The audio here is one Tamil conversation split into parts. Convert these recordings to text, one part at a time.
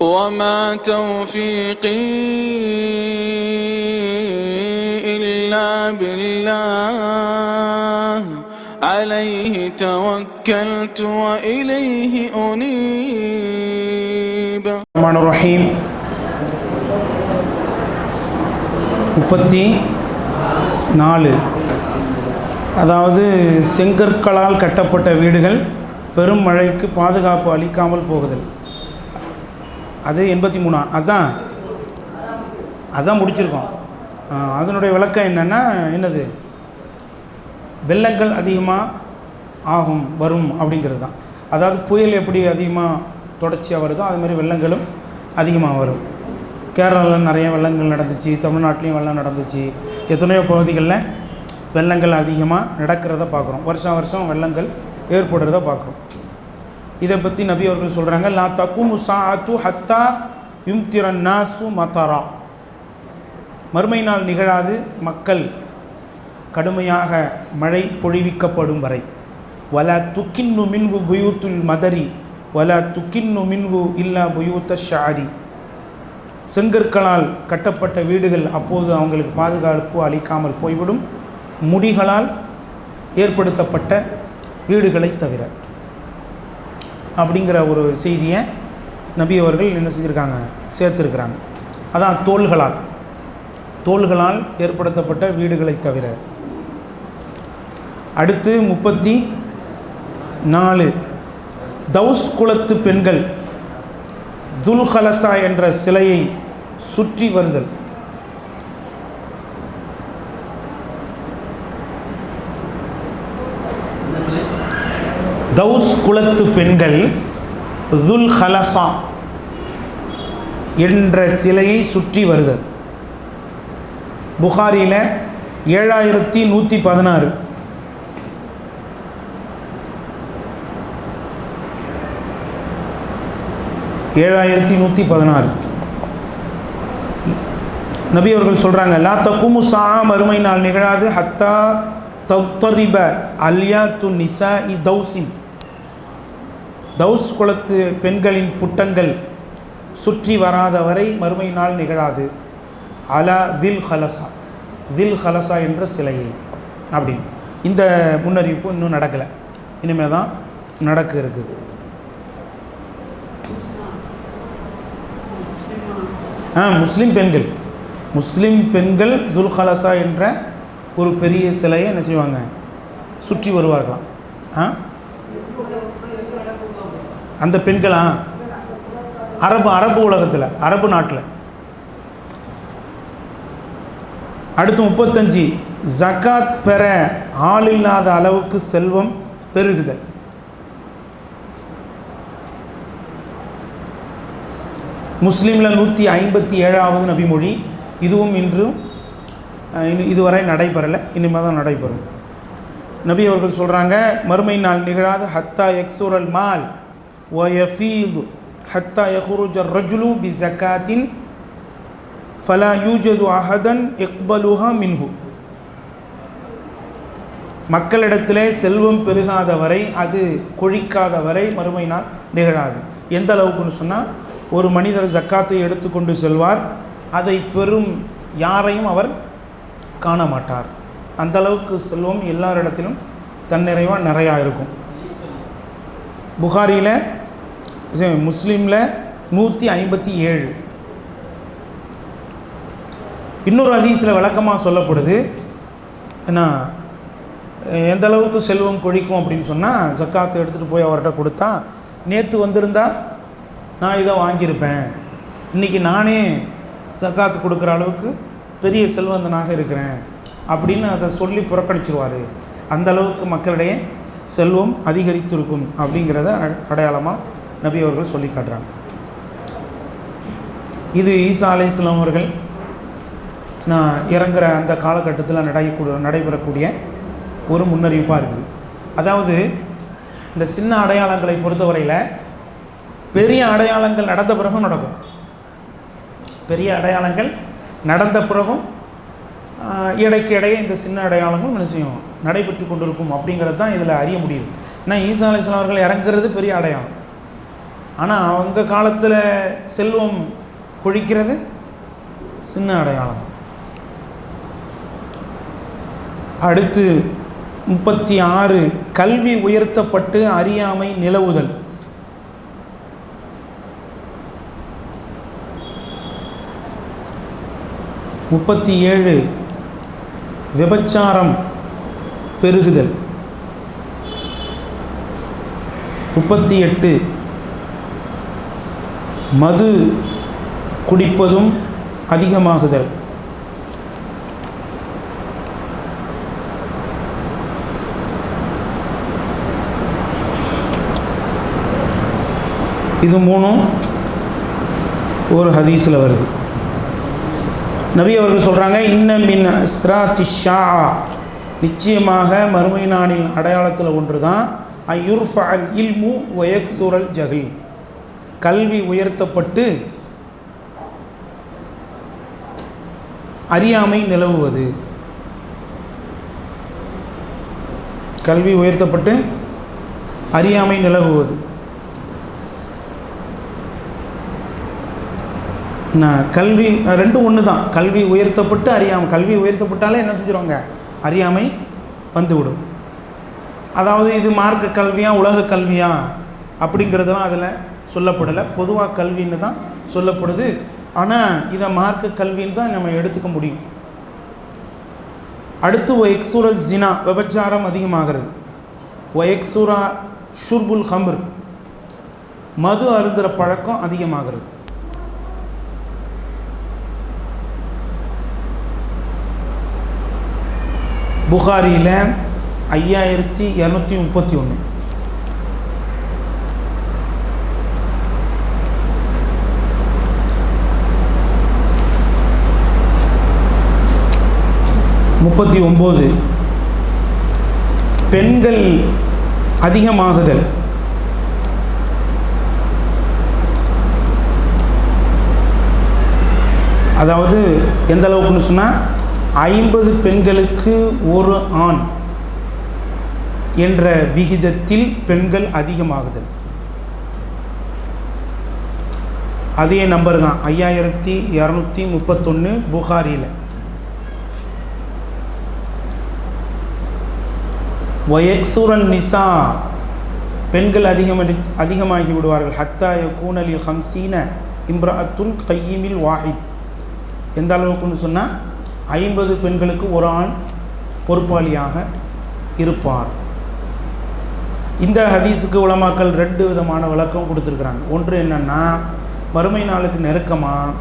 وما توفيقي إلا بالله عليه توكلت وإليه أنيب. الرحمن الرحيم 34. அதாவது செங்கற்களால் கட்டப்பட்ட வீடுகள் பெரும் மழைக்கு பாதுகாப்பு அளிக்காமல் போகுதல். அது 83. அதான் முடிச்சிருக்கோம். அதனுடைய விளக்கம் என்னென்னா என்னது, வெள்ளங்கள் அதிகமாக வரும் அப்படிங்கிறது தான். அதாவது புயல் எப்படி அதிகமாக தொடர்ச்சியாக வருதோ அது மாதிரி வெள்ளங்களும் அதிகமாக வரும். கேரளாவில் நிறைய வெள்ளங்கள் நடந்துச்சு, தமிழ்நாட்டிலையும் வெள்ளம் நடந்துச்சு, எத்தனையோ பகுதிகளில் வெள்ளங்கள் அதிகமாக நடக்கிறத பார்க்குறோம். வருஷம் வெள்ளங்கள் ஏற்படுறத பார்க்குறோம். இதை பற்றி நபி அவர்கள் சொல்கிறாங்க, லா தகுமு சாஅத்து ஹத்தா யும்திரன் நாசு மதரா. மறுமை நாள் நிகழாது, மக்கள் கடுமையாக மழை பொழிவிக்கப்படும் வரை. வலா துக்கின்னு மின்ஹு புயூத்துல் மதரி வலா துக்கின்னு மின்ஹு இல்லா புயூத்த ஷாரி. செங்கற்களால் கட்டப்பட்ட வீடுகள் அப்போது அவங்களுக்கு பாதுகாப்பு அளிக்காமல் போய்விடும், முடிகளால் ஏற்படுத்தப்பட்ட வீடுகளை தவிர. அப்படிங்கிற ஒரு செய்தியை நபி அவர்கள் என்ன செஞ்சுருக்காங்க, சேர்த்துருக்கிறாங்க. அதான் தோள்களால் ஏற்படுத்தப்பட்ட வீடுகளை தவிர. அடுத்து 34. தௌஸ் குலத்து பெண்கள் துல்கலசா என்ற சிலையை சுற்றி வருதல். தௌஸ் குலத்து பெண்கள் துல்கலசா என்ற சிலையை சுற்றி வருதல். புகாரியில் 7116. நபி அவர்கள் சொல்கிறாங்க, லா தகுமு ஸாஅ, மறுமை நாள் நிகழாது, ஹத்தா தத்தரிப அல்யாத்து நிசாஇ தௌசின். தௌஸ் குலத்து பெண்களின் புட்டங்கள் சுற்றி வராத வரை மறுமை நாள் நிகழாது. அலா தில் ஹலசா என்ற சிலையை அப்படின்னு. இந்த முன்னறிவிப்பு இன்னும் நடக்கலை, இனிமேல் தான் நடக்க இருக்குது. முஸ்லீம் பெண்கள் துல்கலசா என்ற ஒரு பெரிய சிலையை என்ன செய்வாங்க, சுற்றி வருவார்களாம். அந்த பெண்களா அரபு உலகத்தில், அரபு நாட்டில். அடுத்து 35. ஜகாத் பெற ஆள் இல்லாத அளவுக்கு செல்வம் பெருகுதல். முஸ்லீமில் 157வது நபிமொழி. இதுவும் இதுவரை நடைபெறலை, இனிமேல் தான் நடைபெறும். நபி அவர்கள் சொல்கிறாங்க, மறுமை நாள் நிகழாது, ஹத்தா யக்ஸுரல் மால் வயஃபீது ஹத்தா யஹ்ருஜ ரஜுலு பி ஜகாத்தின் ஃபலா யூஜது அஹதன் யக்பலுஹா மின்ஹு. மக்களிடத்திலே செல்வம் பெருகாத வரை, அது கொழிக்காத வரை மறுமை நாள் நிகழாது. எந்த அளவுக்குன்னு சொன்னால், ஒரு மனிதர் ஜக்காத்தை எடுத்துக்கொண்டு செல்வார், அதை பெறும் யாரையும் அவர் காண மாட்டார். அந்த அளவுக்கு செல்வம் எல்லாரிடத்திலும் தன்னிறைவாக நிறையா இருக்கும். புகாரியில், முஸ்லீமில் 157. இன்னொரு ஹதீஸில் விளக்கமாக சொல்லப்படுது. ஏன்னா எந்த அளவுக்கு செல்வம் கொழிக்கும் அப்படின்னு சொன்னால், ஜக்காத்தை எடுத்துகிட்டு போய் அவர்கிட்ட கொடுத்தா, நேற்று வந்திருந்தா நான் இதை வாங்கியிருப்பேன், இன்றைக்கி நானே ஜக்காத்து கொடுக்குற அளவுக்கு பெரிய செல்வந்தனாக இருக்கிறேன் அப்படின்னு அதை சொல்லி புறக்கணிச்சிருவார். அந்த அளவுக்கு மக்களிடையே செல்வம் அதிகரித்திருக்கும் அப்படிங்கிறத அடையாளமாக நபி அவர்கள் சொல்லி காட்டுறாங்க. இது ஈசா அலைஹிஸ்ஸலாம் அவர்கள் நான் இறங்குற அந்த காலகட்டத்தில் நடைபெறக்கூடிய ஒரு முன்னறிவிப்பாக இருக்குது. அதாவது இந்த சின்ன அடையாளங்களை பொறுத்தவரையில் பெரிய அடையாளங்கள் நடந்த பிறகும் நடக்கும். பெரிய அடையாளங்கள் நடந்த பிறகும் இடைக்கு இடையே இந்த சின்ன அடையாளங்களும் என்ன செய்யும், நடைபெற்று கொண்டிருக்கும் அப்படிங்கிறது தான் இதில் அறிய முடியுது. ஏன்னா ஈசா அலைஹிஸ்ஸலாம் அவர்கள் இறங்குறது பெரிய அடையாளம். ஆனால் அவங்க காலத்தில் செல்வம் கொழிக்கிறது சின்ன அடையாளம். அடுத்து 36 கல்வி உயர்த்தப்பட்டு அறியாமை நிலவுதல். முப்பத்தி விபச்சாரம் பெருகுதல். 38 மது குடிப்பதும் அதிகமாகுதல். 3 ஒரு ஹதீஸில் வருது. நபி அவர்கள் சொல்கிறாங்க, இன்ன மின் அஸ்ராத்தி ஷா, நிச்சயமாக மறுமை நாளின் அடையாளத்தில் ஒன்று தான் அயுர்ஃபல் இல்மு வயக்சுரல் ஜஹில், கல்வி உயர்த்தப்பட்டு அறியாமை நிலவுவது. கல்வி உயர்த்தப்பட்டு அறியாமை நிலவுவது. கல்வி ரெண்டும் ஒன்று தான். கல்வி உயர்த்தப்பட்டு அறியாமை, கல்வி உயர்த்தப்பட்டாலே என்ன செஞ்சுருவாங்க, அறியாமை வந்துவிடும். அதாவது இது மார்க்க கல்வியா உலக கல்வியா அப்படிங்கிறதுலாம் அதில் சொல்லப்படலை. பொதுவாக கல்வின்னு தான் சொல்லப்படுது. ஆனால் இதை மார்க்க கல்வின்னு தான் நம்ம எடுத்துக்க முடியும். அடுத்து ஒயக்சூர ஜினா, விபச்சாரம் அதிகமாகிறது. ஒயக்சூரா ஷுர்புல் ஹம்ர், மது அருந்துகிற பழக்கம் அதிகமாகிறது. புகாரியில் 5231. முப்பத்தி 39 பெண்கள் அதிகமாகுதல். அதாவது எந்த அளவுக்குன்னு சொன்னால் 50 பெண்களுக்கு ஒரு ஆண் என்ற விகிதத்தில் பெண்கள் அதிகமாகுதல். அதே நம்பர் தான் 5231 புகாரியில். வயக்சுரன் நிசா, பெண்கள் அதிகமாகி விடுவார்கள். ஹத்தா யகூனலில் 50 இம்ரஅத்துன் கையிமில் வாஹித், எந்த அளவுக்குன்னு சொன்னால் 50 பெண்களுக்கு ஒரு ஆண் பொறுப்பாளியாக இருப்பார். இந்த ஹதீஸுக்கு உலமாக்கள் 2 விதமான விளக்கம் கொடுத்துருக்குறாங்க. ஒன்று என்னென்னா, மறுமை நாளுக்கு நெருக்கமாக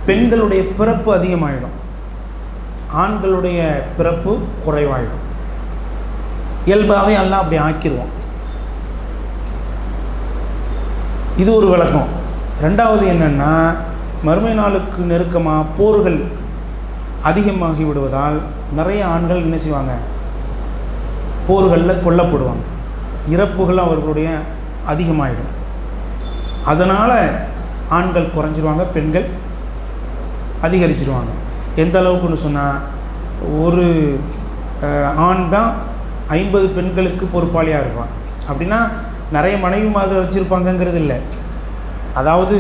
பெண்களுடைய பிறப்பு அதிகமாகிடும், ஆண்களுடைய பிறப்பு குறைவாயிடும். இயல்பாகவே எல்லாம் அப்படி ஆக்கிடுவோம். இது ஒரு விளக்கம். ரெண்டாவது என்னென்னா, மறுமை நாளுக்கு நெருக்கமாக போர்கள் அதிகமாகி விடுவதால் நிறைய ஆண்கள் என்ன செய்வாங்க, போர்களில் கொல்லப்படுவாங்க. இறப்புகள் அவர்களுடைய அதிகமாகிடும். அதனால் ஆண்கள் குறைஞ்சிருவாங்க, பெண்கள் அதிகரிச்சிருவாங்க. எந்த அளவுக்குன்னு சொன்னால், ஒரு ஆண் தான் 50 பெண்களுக்கு பொறுப்பாளியாக இருப்பான். அப்படின்னா நிறைய மனைவி மாதிரி வச்சுருப்பாங்கங்கிறது இல்லை. அதாவது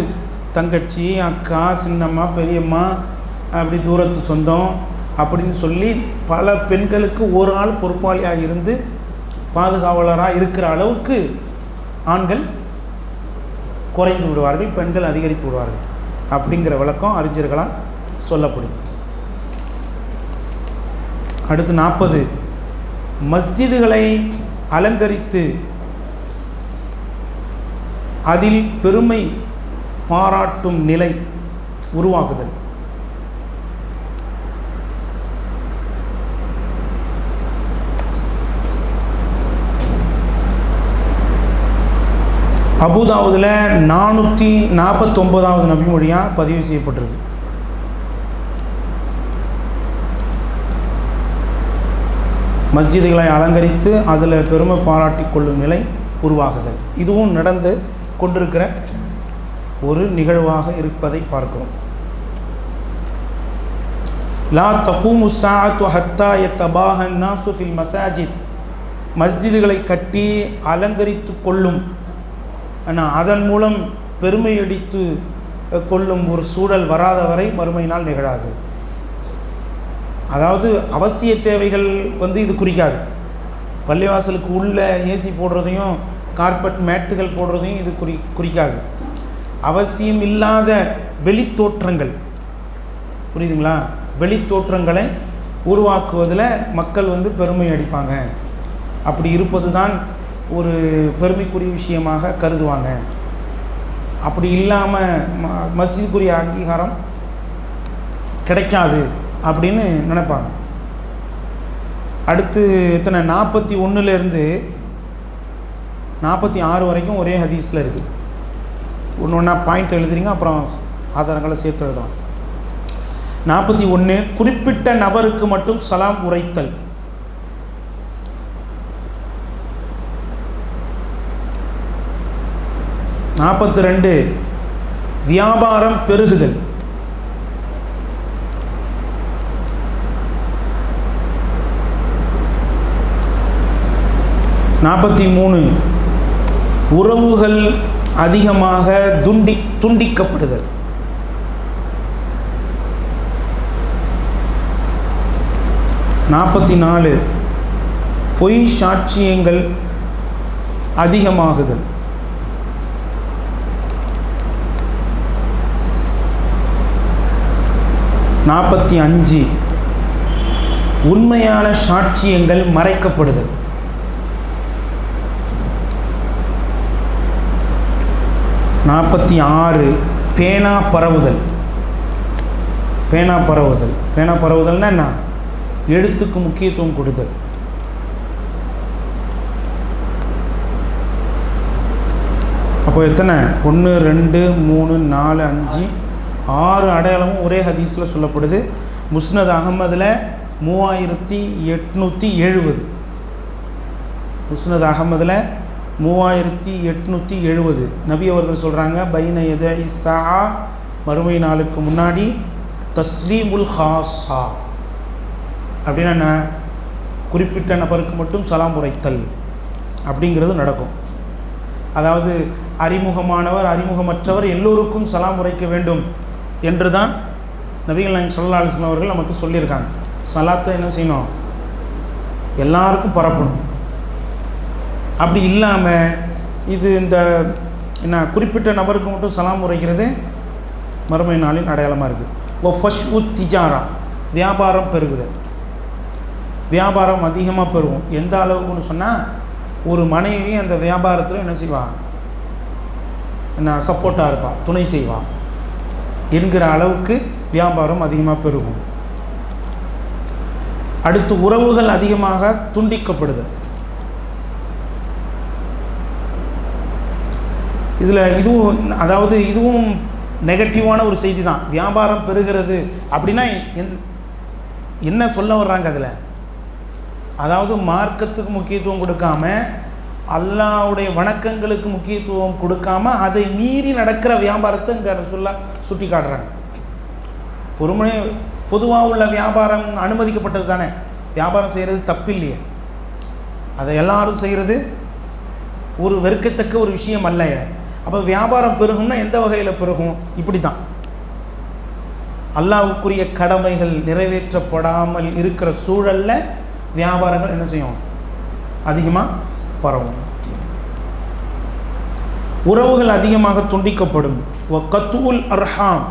தங்கச்சி, அக்கா, சின்னம்மா, பெரியம்மா, அப்படி தூரத்து சொந்தம் அப்படின்னு சொல்லி பல பெண்களுக்கு ஒரு ஆள் பொறுப்பாளியாக இருந்து பாதுகாவலராக இருக்கிற அளவுக்கு ஆண்கள் குறைந்து விடுவார்கள், பெண்கள் அதிகரித்து விடுவார்கள் அப்படிங்கிற விளக்கம் அறிஞர்களால் சொல்லப்படுது. அடுத்து 40 மஸ்ஜிதுகளை அலங்கரித்து அதில் பெருமை பாராட்டும் நிலை உருவாகுதல். அபூதாவுதில் 449வது நபிமொழியாக பதிவு செய்யப்பட்டிருக்கு. மஸ்ஜிதுகளை அலங்கரித்து அதில் பெருமை பாராட்டி கொள்ளும் நிலை உருவாகுதல். இதுவும் நடந்து கொண்டிருக்கிற ஒரு நிகழ்வாக இருப்பதை பார்க்கிறோம். லா தகூமு ஸாஅத்து ஹத்தா யத்தபாஹன் நாஸு ஃபில் மஸாஜித், மஸ்ஜிதுகளை கட்டி அலங்கரித்து கொள்ளும் ஆனால் அதன் மூலம் பெருமையடித்து கொள்ளும் ஒரு சூழல் வராத வரை மறுமையினால் நிகழாது. அதாவது அவசிய தேவைகள் இது குறிக்காது. பள்ளிவாசலுக்கு உள்ள ஏசி போடுறதையும் கார்பெட் மேட்டுகள் போடுறதையும் இது குறிக்காது. அவசியம் இல்லாத வெளித்தோற்றங்கள், புரியுதுங்களா? வெளித்தோற்றங்களை உருவாக்குவதில் மக்கள் பெருமை அடிப்பாங்க. அப்படி இருப்பது தான் ஒரு பெருமைக்குரிய விஷயமாக கருதுவாங்க. அப்படி இல்லாமல் மஸ்ஜிதுக்குரிய அங்கீகாரம் கிடைக்காது அப்படின்னு நினைப்பாங்க. அடுத்து இத்தனை 41லேருந்து 46 வரைக்கும் ஒரே ஹதீஸில் இருக்குது. ஒன்று ஒன்றா பாயிண்ட் எழுதுறீங்க, அப்புறம் ஆதாரங்களை சேர்த்து எழுதலாம். 41 குறிப்பிட்ட நபருக்கு மட்டும் சலாம் உரைத்தல். 42 வியாபாரம் பெருகுதல். 43 உறவுகள் அதிகமாக துண்டிக்கப்படுதல். 44 பொய் சாட்சியங்கள் அதிகமாகுதல். 45 உண்மையான சாட்சியங்கள் மறைக்கப்படுதல். 46 பேனா பரவுதல். பேனா பரவுதல்னா என்ன? எழுத்துக்கு முக்கியத்துவம் கொடுத்தல். அப்போ எத்தனை? 1 2 3 4 5 6 அடையாளமும் ஒரே ஹதீஸில் சொல்லப்படுது. முஸ்னத் அகமதில் 3870. முஸ்னத் அகமதில் 3870 நபி அவர்கள் சொல்கிறாங்க, பைன யதை ஸா, மறுமை நாளுக்கு முன்னாடி தஸ்லீமுல் ஹாஸா அப்படின்னா என்ன? குறிப்பிட்ட நபருக்கு மட்டும் சலாம் உரைத்தல் அப்படிங்கிறது நடக்கும். அதாவது அறிமுகமானவர் அறிமுகமற்றவர் எல்லோருக்கும் சலாம் உரைக்க வேண்டும் என்று தான் நபிகள் நாயகம் ஸல்லல்லாஹு அலைஹி வஸல்லம் அவர்கள் நமக்கு சொல்லியிருக்காங்க. சலாத்தை என்ன செய்யணும்? எல்லாருக்கும் பரப்பணும். அப்படி இல்லாமல் இது இந்த என்ன குறிப்பிட்ட நபருக்கு மட்டும் சலாம் உரைக்கிறது மறுமை நாளின் அடையாளமாக இருக்குது. ஃபஷ்உ திஜாரா வியாபாரம் பெருகுதல். வியாபாரம் அதிகமாக பெருகும். எந்த அளவுக்குன்னு சொன்னால், ஒரு மனைவி அந்த வியாபாரத்தில் என்ன செய்வாள்? என்ன சப்போர்ட்டாக இருப்பாள், துணை செய்வாள் என்கிற அளவுக்கு வியாபாரம் அதிகமாக பெருகும். அடுத்து உறவுகள் அதிகமாக துண்டிக்கப்படுது. இதுவும் நெகட்டிவான ஒரு செய்தி தான். வியாபாரம் பெருகிறது அப்படின்னா என்ன சொல்ல வர்றாங்க அதில்? அதாவது மார்க்கத்துக்கு முக்கியத்துவம் கொடுக்காம, அல்லாஹ்வுடைய வணக்கங்களுக்கு முக்கியத்துவம் கொடுக்காம, அதை மீறி நடக்கிற வியாபாரத்தை இங்கே சுட்டி காட்டுறாங்க. பொதுவாக உள்ள வியாபாரம் அனுமதிக்கப்பட்டது தானே. வியாபாரம் செய்கிறது தப்பு இல்லையே. அதை எல்லாரும் செய்கிறது ஒரு வெறுக்கத்தக்க ஒரு விஷயம் அல்ல. அப்போ வியாபாரம் பெருகும்னா எந்த வகையில் பெருகும்? இப்படி தான் அல்லாஹ்வுக்குரிய கடமைகள் நிறைவேற்றப்படாமல் இருக்கிற சூழலில் வியாபாரங்கள் என்ன செய்யும்? அதிகமாக பரவும். உறவுகள் அதிகமாக துண்டிக்கப்படும். கத்தூல் அர்ஹாம்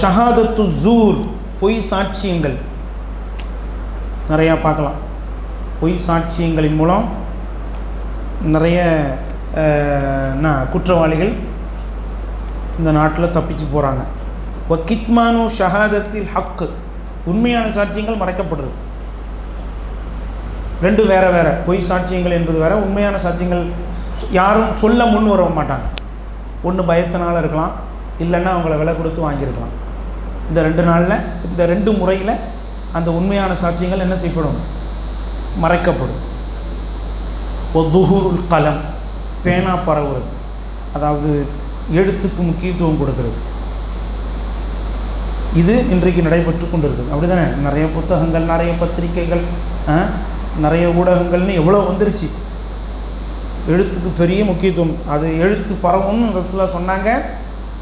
ஷஹாதத்து ஜூர் பொய் சாட்சியங்கள் நிறையா பார்க்கலாம். பொய் சாட்சியங்களின் மூலம் நிறைய குற்றவாளிகள் இந்த நாட்டில் தப்பிச்சு போகிறாங்க. வக்கித்மானு ஷஹாதத்தில் ஹக்கு உண்மையான சாட்சியங்கள் மறைக்கப்படுறது. ரெண்டு வேறு வேறு. பொய் சாட்சியங்கள் என்பது வேறு, உண்மையான சாட்சியங்கள் யாரும் சொல்ல முன் வர மாட்டாங்க. ஒன்று பயத்தினால இருக்கலாம், இல்லைன்னா அவங்கள விலை கொடுத்து வாங்கியிருக்கலாம். இந்த 2 நாளில், இந்த 2 முறையில் அந்த உண்மையான சாட்சியங்கள் என்ன செய்யப்படும்? மறைக்கப்படும். துஹூருல் கலம் பேனா பரவுறது, அதாவது எழுத்துக்கு முக்கியத்துவம் கொடுக்கிறது. இது இன்றைக்கு நடைபெற்று கொண்டிருக்குது. அப்படி தானே? நிறைய புத்தகங்கள், நிறைய பத்திரிகைகள், நிறைய ஊடகங்கள்னு எவ்வளோ வந்துருச்சு. எழுத்துக்கு பெரிய முக்கியத்துவம், அது எழுத்து பரவும்னு ரசூலுல்லாஹ் சொன்னாங்க.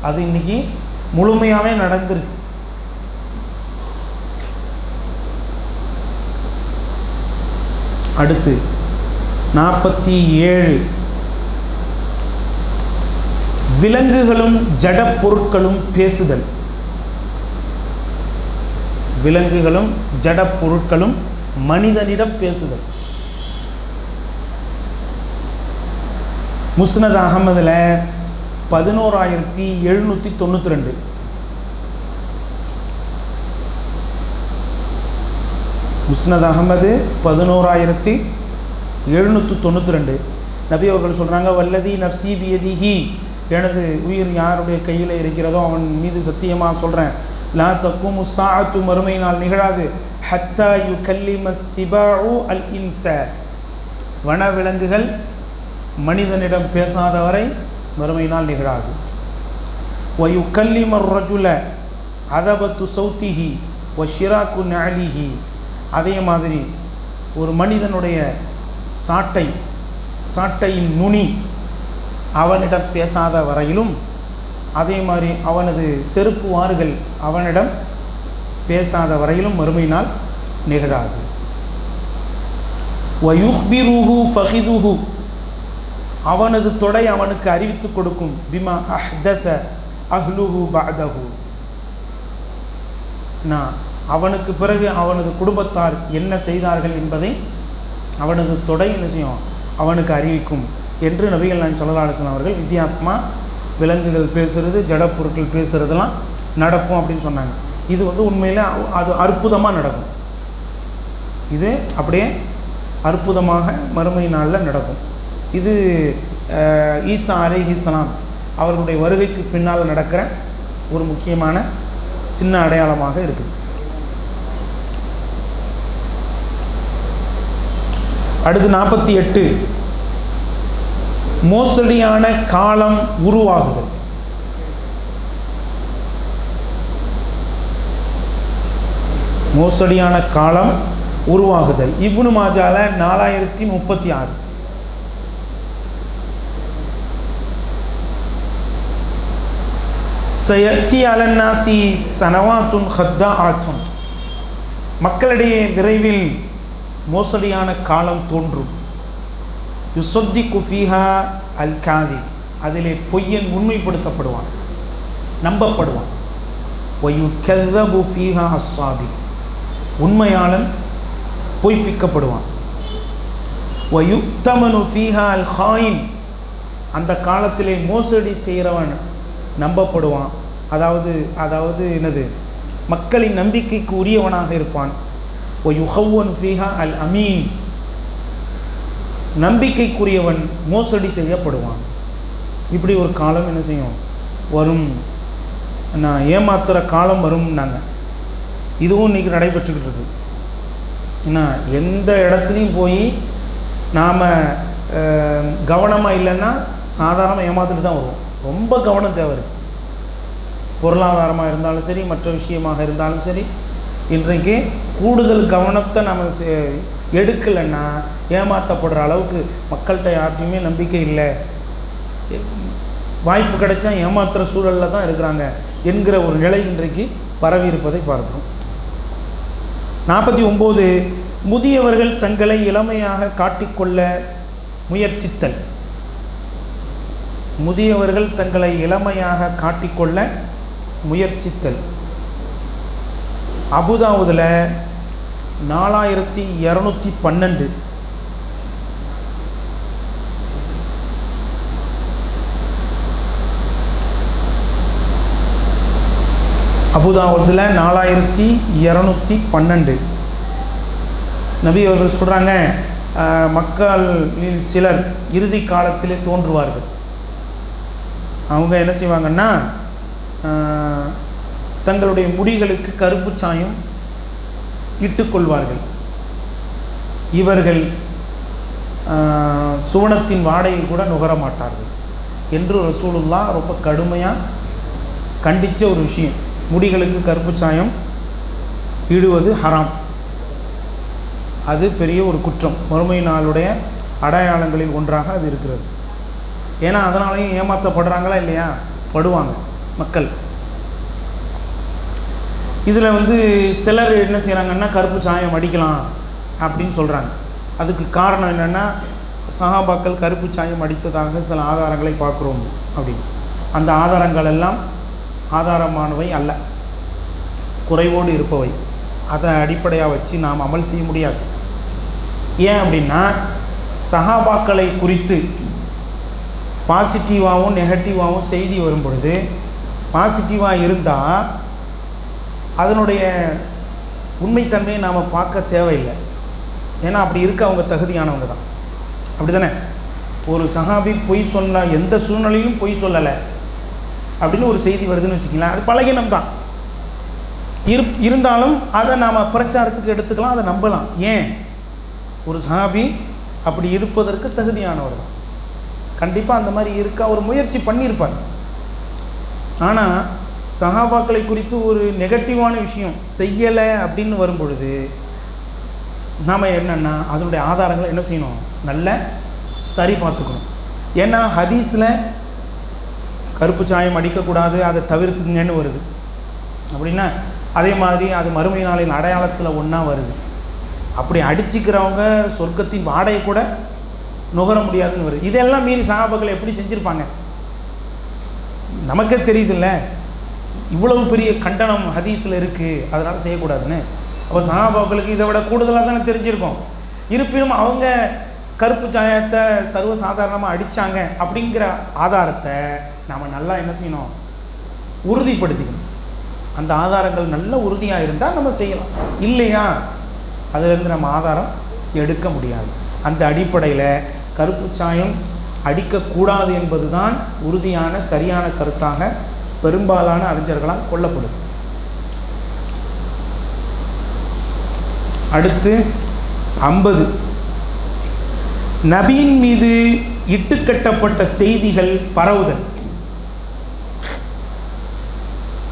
அது இன்னைக்கு முழுமையாகவே நடந்திருக்கு. அடுத்து 47 விலங்குகளும் ஜட பொருட்களும் பேசுதல். விலங்குகளும் ஜட பொருட்களும் மனிதனிடம் பேசுதல். முஸ்னத் அஹமதில் 11792. முஸ்னத் அஹமது 11792. நபி அவர்கள் சொல்கிறாங்க, வல்லதி நப்சி பியதிஹி, எனது உயிர் யாருடைய கையில் இருக்கிறதோ அவன் மீது சத்தியமாக சொல்கிறேன், லா தக்கும் சாஅத்து, மறுமை நாள் நிகழாது, ஹத்தா யுகல்லிம சிபாஉ அல் இன்ச, வனவிலங்குகள் மனிதனிடம் பேசாதவரை மறுமை நாள் நிகழாது. வயுகல்லிம ரஜுல அதபத்து சௌத்திஹி வ ஷிராக்கு நஅலிஹி, அதே மாதிரி ஒரு மனிதனுடைய சாட்டையின் நுனி அவனிடம் பேசாத வரையிலும், அதே மாதிரி அவனது செருப்பு வாறுகள் அவனிடம் பேசாத வரையிலும் மறுமை நாள் நிகழாது. வயுஹ்பிருஹு ஃபஹிதுஹு, அவனது தொடை அவனுக்கு அறிவித்து கொடுக்கும், பிமா அஹ்தஸ அஹ்லுஹு பஅதஹு, அவனுக்கு பிறகு அவனது குடும்பத்தார் என்ன செய்தார்கள் என்பதை அவனது தொடை என்ன செய்யும், அவனுக்கு அறிவிக்கும் என்று நபிகள் நாயகம் ஸல்லல்லாஹு அலைஹி வஸல்லம் அவர்கள் வித்தியாசமாக விலங்குகள் பேசுகிறது, ஜடப்பொருட்கள் பேசுகிறதுலாம் நடக்கும் அப்படின்னு சொன்னாங்க. இது உண்மையில் அது அற்புதமாக நடக்கும். இது அப்படியே அற்புதமாக மறுமை நாளில் நடக்கும். இது ஈசா அலைஹிஸ்ஸலாம் அவர்களுடைய வருகைக்கு பின்னால் நடக்கிற ஒரு முக்கியமான சின்ன அடையாளமாக இருக்குது. அடுத்து 48 மோசடியான காலம் உருவாகுதல். மோசடியான காலம் உருவாகுதல். இப்னு மாஜால 4036. சயத்தி அலன்னாசி சனவாத்துன் ஹத்தாஆத்துன், மக்களிடையே விரைவில் மோசடியான காலம் தோன்றும். யுஸத்திகு ஃபீஹா அல் காதிப், அதிலே பொய்யன் உண்மைப்படுத்தப்படுவான், நம்பப்படுவான். வயுகல்லபு ஃபீஹா அஸ்ஸாதிக், உண்மையாளன் பொய்ப்பிக்கப்படுவான். வயுத்தமனு ஃபீஹா அல் ஹாயின், அந்த காலத்திலே மோசடி செய்கிறவன் நம்பப்படுவான். அதாவது என்னது, மக்களின் நம்பிக்கைக்கு உரியவனாக இருப்பான். வயுஹவ்வன் ஃபீஹா அல் அமீன், நம்பிக்கைக்குரியவன் மோசடி செய்யப்படுவான். இப்படி ஒரு காலம் என்ன செய்யும், வரும். நான் ஏமாத்துகிற காலம் வரும்னாங்க. இதுவும் இன்றைக்கி நடைபெற்றுக்கிட்டு இருக்கு. ஏன்னா எந்த இடத்துலையும் போய் நாம் கவனமாக இல்லைன்னா சாதாரணமாக ஏமாத்துட்டு தான் வருவோம். ரொம்ப கவனம் தேவை. பொருளாதாரமாக இருந்தாலும் சரி, மற்ற விஷயமாக இருந்தாலும் சரி, இன்றைக்கு கூடுதல் கவனத்தை நம்ம எடுக்கலைன்னா ஏமாற்றப்படுற அளவுக்கு மக்கள்கிட்ட யார்ட்டையுமே நம்பிக்கை இல்லை, வாய்ப்பு கிடைச்சா ஏமாத்துகிற சூழலில் தான் இருக்கிறாங்க என்கிற ஒரு நிலை இன்றைக்கு பரவி இருப்பதை பார்க்கிறோம். 49 முதியவர்கள் தங்களை இளமையாக காட்டிக்கொள்ள முயற்சித்தல். முதியவர்கள் தங்களை இளமையாக காட்டிக்கொள்ள முயற்சித்தல். அபுதாவுதில் 4212. அபுதாவுதில் 4212. நபி அவர்கள் சொல்கிறாங்க, மக்களில் சிலர் இறுதி காலத்திலே தோன்றுவார்கள். அவங்க என்ன செய்வாங்கன்னா, தங்களுடைய முடிகளுக்கு கருப்பு சாயம் இட்டுக்கொள்வார்கள். இவர்கள் சுவனத்தின் வாடையை கூட நுகர மாட்டார்கள் என்று ரசூலுல்லாஹ் ரொம்ப கடுமையாக கண்டித்த ஒரு விஷயம். முடிகளுக்கு கருப்பு சாயம் இடுவது ஹராம். அது பெரிய ஒரு குற்றம். மறுமை நாளுடைய அடையாளங்களில் ஒன்றாக அது இருக்கிறது. ஏன்னா அதனாலையும் ஏமாற்றப்படுறாங்களா இல்லையா? படுவாங்க மக்கள். இதில் சிலர் என்ன செய்கிறாங்கன்னா கருப்பு சாயம் அடிக்கலாம் அப்படின்னு சொல்கிறாங்க. அதுக்கு காரணம் என்னென்னா, சஹாபாக்கள் கருப்பு சாயம் அடித்ததாக சில ஆதாரங்களை பார்க்குறோம் அப்படின்னு. அந்த ஆதாரங்கள் எல்லாம் ஆதாரமானவை அல்ல, குறைவோடு இருப்பவை. அதை அடிப்படையாக வச்சு நாம் அமல் செய்ய முடியாது. ஏன் அப்படின்னா, சஹாபாக்களை குறித்து பாசிட்டிவாகவும் நெகட்டிவாகவும் செய்தி வரும் பொழுது, பாசிட்டிவாக இருந்தால் அதனுடைய உண்மைத்தன்மையை நாம் பார்க்க தேவையில்லை. ஏன்னா அப்படி இருக்க அவங்க தகுதியானவங்க தான். அப்படி தானே? ஒரு சஹாபி பொய் சொன்ன எந்த சூழ்நிலையிலும் பொய் சொல்லலை அப்படின்னு ஒரு செய்தி வருதுன்னு வச்சுக்கலாம், அது பலகீனம் தான். இருந்தாலும் அதை நாம் பிரச்சாரத்துக்கு எடுத்துக்கலாம், அதை நம்பலாம். ஏன்? ஒரு சஹாபி அப்படி இருப்பதற்கு தகுதியானவர் தான். கண்டிப்பாக அந்த மாதிரி இருக்க அவர் முயற்சி பண்ணியிருப்பார். ஆனால் சஹாபாக்களை குறித்து ஒரு நெகட்டிவான விஷயம் செய்யலை அப்படின்னு வரும்பொழுது நாம் என்னென்னா அதனுடைய ஆதாரங்களை என்ன செய்யணும்? நல்ல சரி பார்த்துக்கணும். ஏன்னா ஹதீஸில் கருப்பு சாயம் அடிக்கக்கூடாது, அதை தவிர்த்துங்கன்னு வருது. அப்படின்னா அதே மாதிரி அது மறுமை நாளின் அடையாளத்தில் ஒன்றா வருது. அப்படி அடிச்சுக்கிறவங்க சொர்க்கத்தின் வாடையை கூட நுகர முடியாதுன்னு வருது. இதெல்லாம் மீறி சஹாபாக்கள் எப்படி செஞ்சுருப்பாங்க நமக்கே தெரியுதுல்ல. இவ்வளவு பெரிய கண்டனம் ஹதீஸில் இருக்குது, அதனால் செய்யக்கூடாதுன்னு. அப்போ சஹாபாக்களுக்கு இதை விட கூடுதலாக தானே தெரிஞ்சிருக்கும். இருப்பினும் அவங்க கருப்பு சாயத்தை சர்வசாதாரணமாக அடித்தாங்க அப்படிங்கிற ஆதாரத்தை நாம் நல்லா என்ன செய்யணும்? உறுதிப்படுத்திக்கணும். அந்த ஆதாரங்கள் நல்ல உறுதியாக இருந்தால் நம்ம செய்யலாம். இல்லையா அதிலிருந்து நம்ம ஆதாரம் எடுக்க முடியாது. அந்த அடிப்படையில் கருப்பு சாயம் அடிக்கக்கூடாது என்பது தான் உறுதியான சரியான கருத்தாக பெரும்பாலான அறிஞர்களால் கொள்ளப்படுது. அடுத்து 50, நபியின் மீது இட்டுக்கட்டப்பட்ட செய்திகள் பரவுதல்.